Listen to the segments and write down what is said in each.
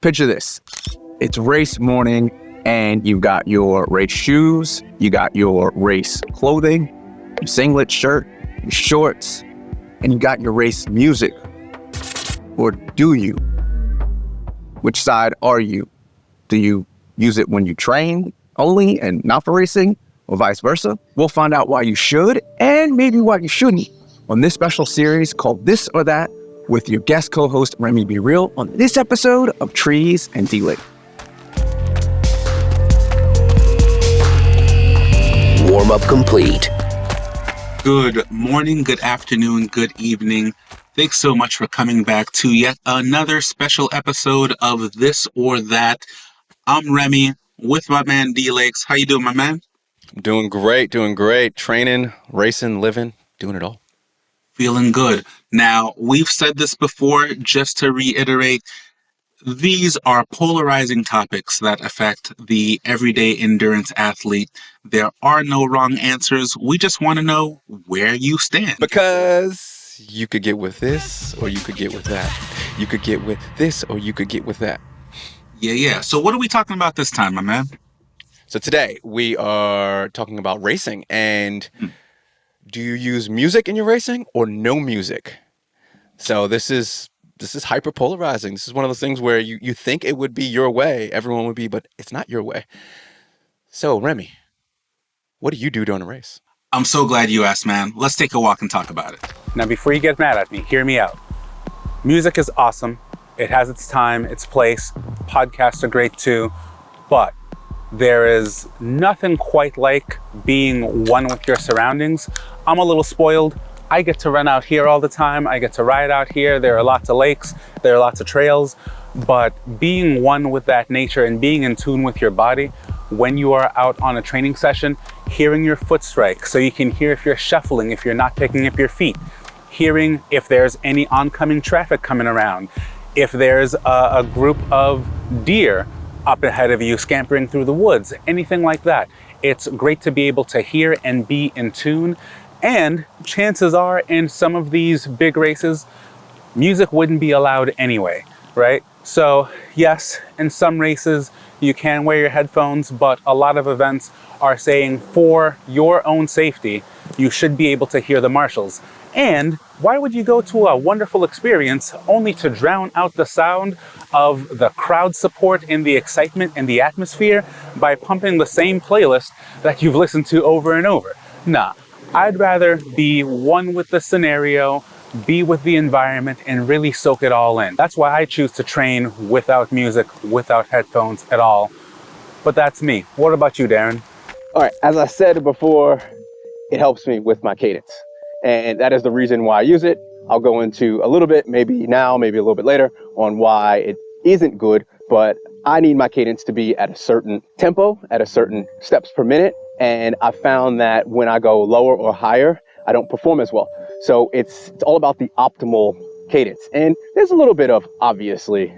Picture this. It's race morning and you've got your race shoes, you got your race clothing, your singlet shirt, your shorts, and you got your race music. Or do you? Which side are you? Do you use it when you train only and not for racing, or vice versa? We'll find out why you should and maybe why you shouldn't on this special series called This or That with your guest co-host Remy Be Real on this episode of Trees and D-Lake. Warm-up complete. Good morning, good afternoon, good evening. Thanks so much for coming back to yet another special episode of This or That. I'm Remy with my man D-Lakes. How you doing, my man? Doing great. Training, racing, living, doing it all. Feeling good. Now, we've said this before, just to reiterate, these are polarizing topics that affect the everyday endurance athlete. There are no wrong answers. We just want to know where you stand. Because you could get with this or you could get with that. You could get with this or you could get with that. Yeah. So what are we talking about this time, my man? So today we are talking about racing. And do you use music in your racing or no music? So this is hyper polarizing. This is one of those things where you think it would be your way, everyone would be, but it's not your way. So Remy, what do you do during a race? I'm so glad you asked, man. Let's take a walk and talk about it. Now, before you get mad at me, hear me out. Music is awesome. It has its time, its place. Podcasts are great too, but there is nothing quite like being one with your surroundings. I'm a little spoiled. I get to run out here all the time. I get to ride out here. There are lots of lakes. There are lots of trails. But being one with that nature and being in tune with your body when you are out on a training session, hearing your foot strike so you can hear if you're shuffling, if you're not picking up your feet, hearing if there's any oncoming traffic coming around, if there's a group of deer up ahead of you scampering through the woods, anything like that. It's great to be able to hear and be in tune. And chances are in some of these big races, music wouldn't be allowed anyway, right? So yes, in some races you can wear your headphones, but a lot of events are saying for your own safety, you should be able to hear the marshals. And why would you go to a wonderful experience only to drown out the sound of the crowd support and the excitement and the atmosphere by pumping the same playlist that you've listened to over and over? Nah, I'd rather be one with the scenario, be with the environment, and really soak it all in. That's why I choose to train without music, without headphones at all. But that's me. What about you, Darren? All right, as I said before, it helps me with my cadence. And that is the reason why I use it. I'll go into a little bit, maybe now, maybe a little bit later, on why it isn't good, but I need my cadence to be at a certain tempo, at a certain steps per minute. And I found that when I go lower or higher, I don't perform as well. So it's all about the optimal cadence. And there's a little bit of, obviously,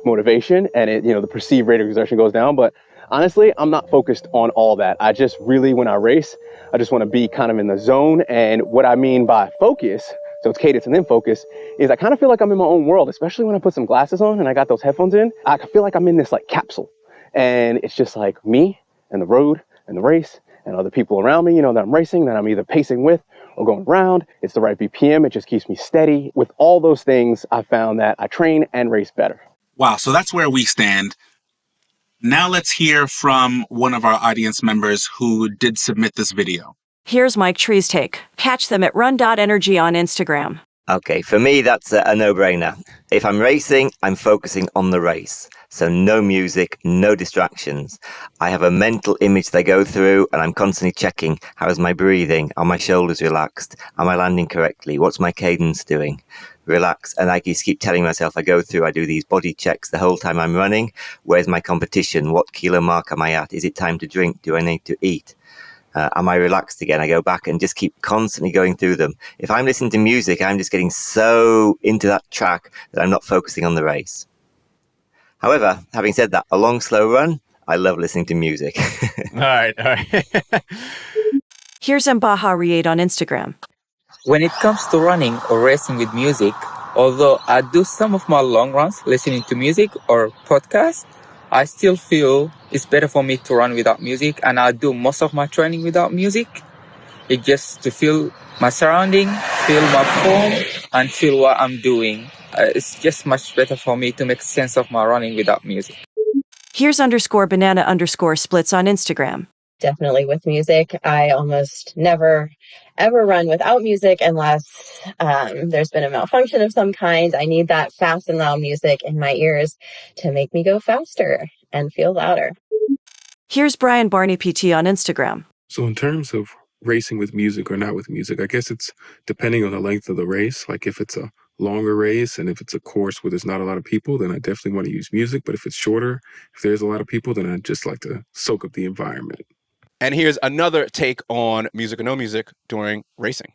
motivation and the perceived rate of exertion goes down. But honestly, I'm not focused on all that. I just really, when I race, I just want to be kind of in the zone. And what I mean by focus, so it's cadence and then focus, is I kind of feel like I'm in my own world, especially when I put some glasses on and I got those headphones in. I feel like I'm in this like capsule. And it's just like me and the road and the race and other people around me, that I'm racing, that I'm either pacing with or going around. It's the right BPM. It just keeps me steady. With all those things, I found that I train and race better. Wow, so that's where we stand. Now let's hear from one of our audience members who did submit this video. Here's Mike Tree's take. Catch them at run.energy on Instagram. Okay, for me, that's a no-brainer. If I'm racing, I'm focusing on the race. So no music, no distractions. I have a mental image that I go through and I'm constantly checking, how's my breathing? Are my shoulders relaxed? Am I landing correctly? What's my cadence doing? Relax. And I just keep telling myself, I do these body checks the whole time I'm running. Where's my competition? What kilo mark am I at? Is it time to drink? Do I need to eat? Am I relaxed again? I go back and just keep constantly going through them. If I'm listening to music, I'm just getting so into that track that I'm not focusing on the race. However, having said that, a long, slow run, I love listening to music. All right. Here's Mbaha Riad on Instagram. When it comes to running or racing with music, Although I do some of my long runs listening to music or podcast, I still feel it's better for me to run without music, and I do most of my training without music. It's just to feel my surrounding, feel my form, and feel what I'm doing. It's just much better for me to make sense of my running without music. Here's _banana_splits on Instagram. Definitely with music. I almost never ever run without music unless there's been a malfunction of some kind. I need that fast and loud music in my ears to make me go faster and feel louder. Here's Brian Barney PT on Instagram. So in terms of racing with music or not with music, I guess it's depending on the length of the race. Like if it's a longer race and if it's a course where there's not a lot of people, then I definitely want to use music. But if it's shorter, if there's a lot of people, then I just like to soak up the environment. And here's another take on music or no music during racing.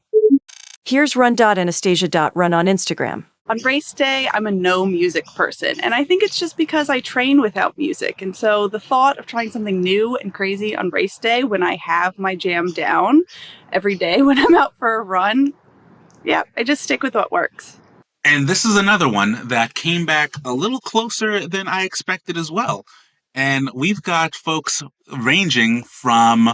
Here's run.anastasia.run on Instagram. On race day, I'm a no music person, and I think it's just because I train without music. And so the thought of trying something new and crazy on race day when I have my jam down every day when I'm out for a run, yeah, I just stick with what works. And this is another one that came back a little closer than I expected as well. And we've got folks ranging from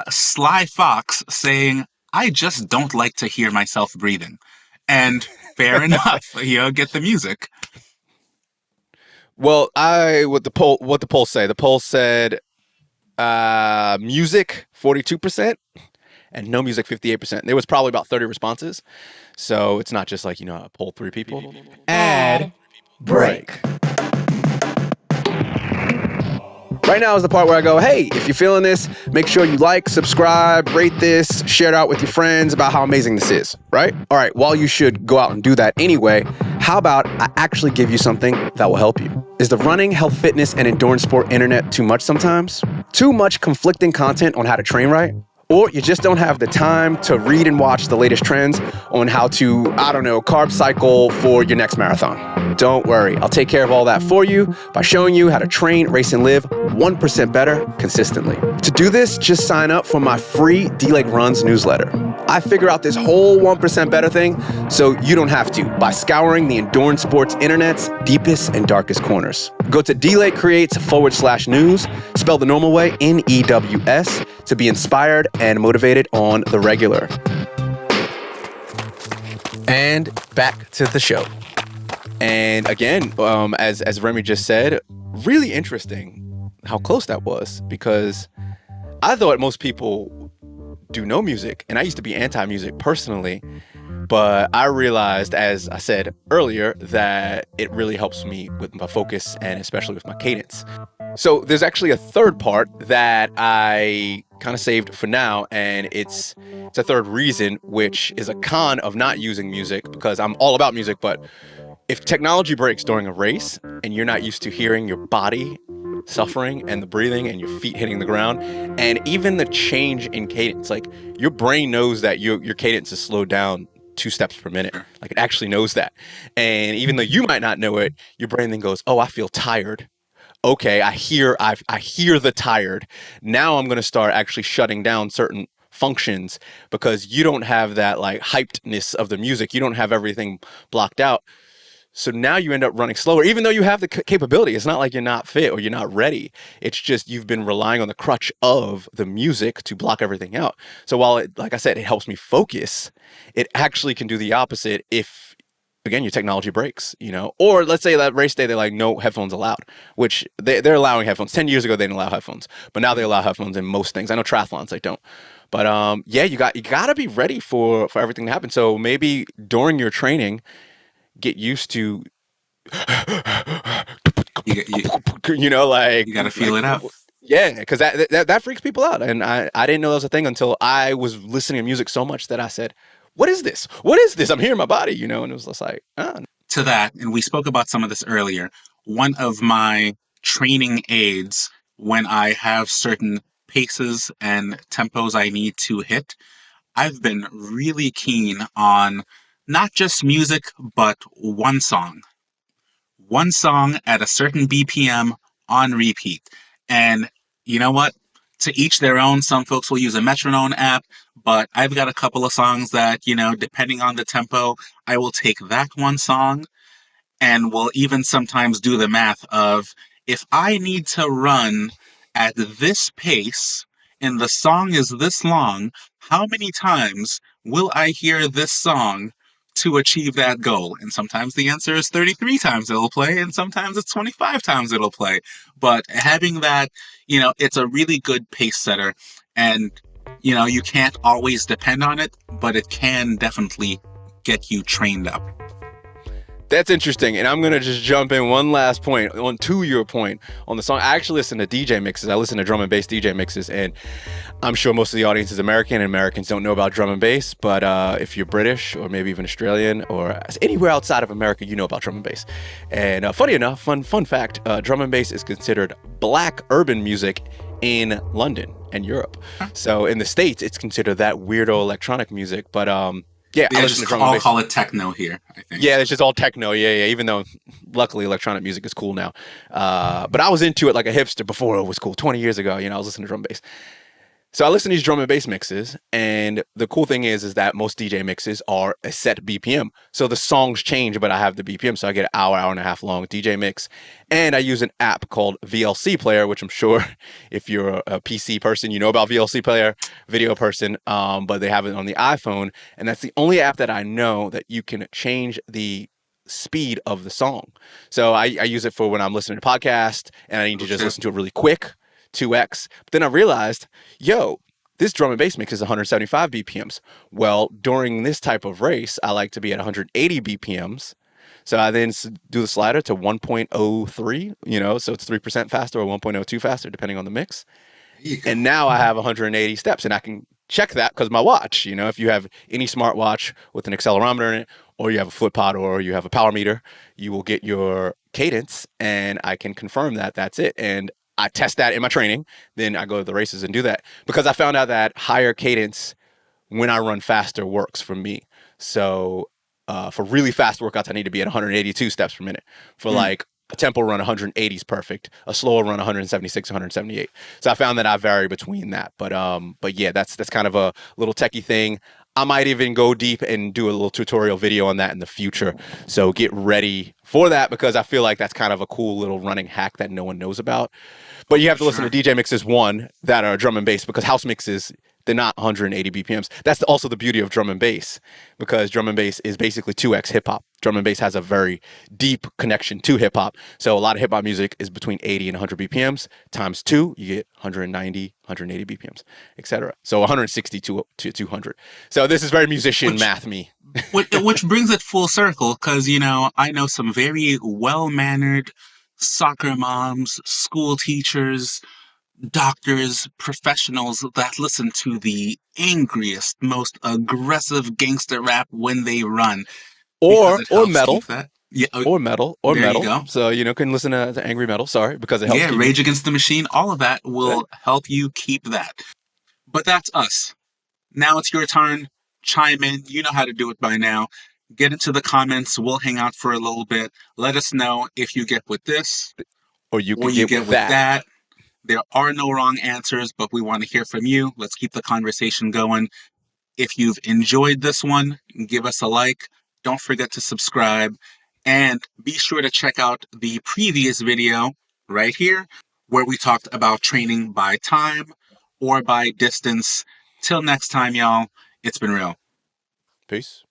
Sly Fox saying, I just don't like to hear myself breathing. And fair enough, get the music. Well, what the poll say? The poll said music 42% and no music 58%. There was probably about 30 responses. So it's not just like, I polled 3 people. Ad break. Right now is the part where I go, hey, if you're feeling this, make sure you like, subscribe, rate this, share it out with your friends about how amazing this is, right? All right, while you should go out and do that anyway, how about I actually give you something that will help you? Is the running, health, fitness, and endurance sport internet too much sometimes? Too much conflicting content on how to train right? Or you just don't have the time to read and watch the latest trends on how to, carb cycle for your next marathon. Don't worry, I'll take care of all that for you by showing you how to train, race, and live 1% better consistently. To do this, just sign up for my free D-Lake Runs newsletter. I figure out this whole 1% better thing so you don't have to by scouring the endurance sports internet's deepest and darkest corners. Go to DLakeCreates/news, spelled the normal way, NEWS, to be inspired and motivated on the regular. And back to the show. And again, as Remy just said, really interesting how close that was, because I thought most people do no music, and I used to be anti-music personally, but I realized, as I said earlier, that it really helps me with my focus and especially with my cadence. So there's actually a third part that I kind of saved for now, and it's a third reason, which is a con of not using music, because I'm all about music, but if technology breaks during a race and you're not used to hearing your body suffering and the breathing and your feet hitting the ground and even the change in cadence, like your brain knows that your cadence is slowed down 2 steps per minute. Like it actually knows that. And even though you might not know it, your brain then goes, oh, I feel tired. Okay, I hear the tired. Now I'm going to start actually shutting down certain functions because you don't have that like hypedness of the music. You don't have everything blocked out. So now you end up running slower, even though you have the capability. It's not like you're not fit or you're not ready. It's just you've been relying on the crutch of the music to block everything out. So while it, like I said, it helps me focus, it actually can do the opposite if, again, your technology breaks, Or let's say that race day, they're like, no headphones allowed, which they're allowing headphones. 10 years ago, they didn't allow headphones, but now they allow headphones in most things. I know triathlons, they don't. But yeah, you got to be ready for everything to happen. So maybe during your training, get used to, you got to feel it out. Yeah, because that freaks people out. And I didn't know that was a thing until I was listening to music so much that I said, what is this? What is this? I'm hearing my body, and it was just like, oh. To that, and we spoke about some of this earlier, one of my training aids when I have certain paces and tempos I need to hit, I've been really keen on not just music, but one song. One song at a certain BPM on repeat. And you know what? To each their own. Some folks will use a metronome app, But I've got a couple of songs that, depending on the tempo, I will take that one song and will even sometimes do the math of if I need to run at this pace and the song is this long, how many times will I hear this song to achieve that goal? And sometimes the answer is 33 times it'll play, and sometimes it's 25 times it'll play. But having that, it's a really good pace setter. And, you can't always depend on it, but it can definitely get you trained up. That's interesting, and I'm gonna just jump in one last point on to your point on the song. I actually listen to DJ mixes. I listen to drum and bass DJ mixes, and I'm sure most of the audience is American, and Americans don't know about drum and bass. But if you're British or maybe even Australian or anywhere outside of America, you know about drum and bass. And funny enough, fun fact: drum and bass is considered black urban music in London and Europe. So in the States, it's considered that weirdo electronic music. But yeah, I listen to drum and bass. Call it techno here, I think. Yeah, it's just all techno. Yeah. Even though, luckily, electronic music is cool now. But I was into it like a hipster before it was cool. 20 years ago, I was listening to drum and bass. So I listen to these drum and bass mixes, and the cool thing is that most DJ mixes are a set BPM. So the songs change, but I have the BPM, so I get an hour and a half long DJ mix. And I use an app called VLC Player, which I'm sure if you're a PC person, you know about VLC Player, video person, but they have it on the iPhone. And that's the only app that I know that you can change the speed of the song. So I use it for when I'm listening to podcasts and I need to just listen to it really quick. 2x. But then I realized, this drum and bass mix is 175 BPMs. Well, during this type of race, I like to be at 180 BPMs. So I then do the slider to 1.03, so it's 3% faster or 1.02 faster, depending on the mix. And now I have 180 steps, and I can check that because my watch, if you have any smartwatch with an accelerometer in it, or you have a FootPod, or you have a power meter, you will get your cadence, and I can confirm that that's it. And I test that in my training, then I go to the races and do that because I found out that higher cadence when I run faster works for me. So for really fast workouts, I need to be at 182 steps per minute. For like a tempo run, 180 is perfect. A slower run, 176, 178. So I found that I vary between that. But yeah, that's kind of a little techie thing. I might even go deep and do a little tutorial video on that in the future. So get ready for that because I feel like that's kind of a cool little running hack that no one knows about. But you have to listen to DJ mixes, that are drum and bass, because house mixes, they're not 180 BPMs. That's also the beauty of drum and bass, because drum and bass is basically 2x hip hop. Drum and bass has a very deep connection to hip hop. So a lot of hip hop music is between 80 and 100 BPMs. Times 2, you get 190, 180 BPMs, etc. So 160 to 200. So this is very musician math me. which brings it full circle, because, I know some very well-mannered soccer moms, school teachers, doctors, professionals that listen to the angriest, most aggressive gangster rap when they run. Or metal. Yeah, or metal. There you go. So, can listen to angry metal, because it helps. Yeah, Rage Against the Machine, all of that will help you keep that. But that's us. Now it's your turn. Chime in. You know how to do it by now. Get into the comments. We'll hang out for a little bit. Let us know if you get with this or you get with that. There are no wrong answers, but we want to hear from you. Let's keep the conversation going. If you've enjoyed this one, give us a like. Don't forget to subscribe. And be sure to check out the previous video right here, where we talked about training by time or by distance. Till next time, y'all, it's been real. Peace.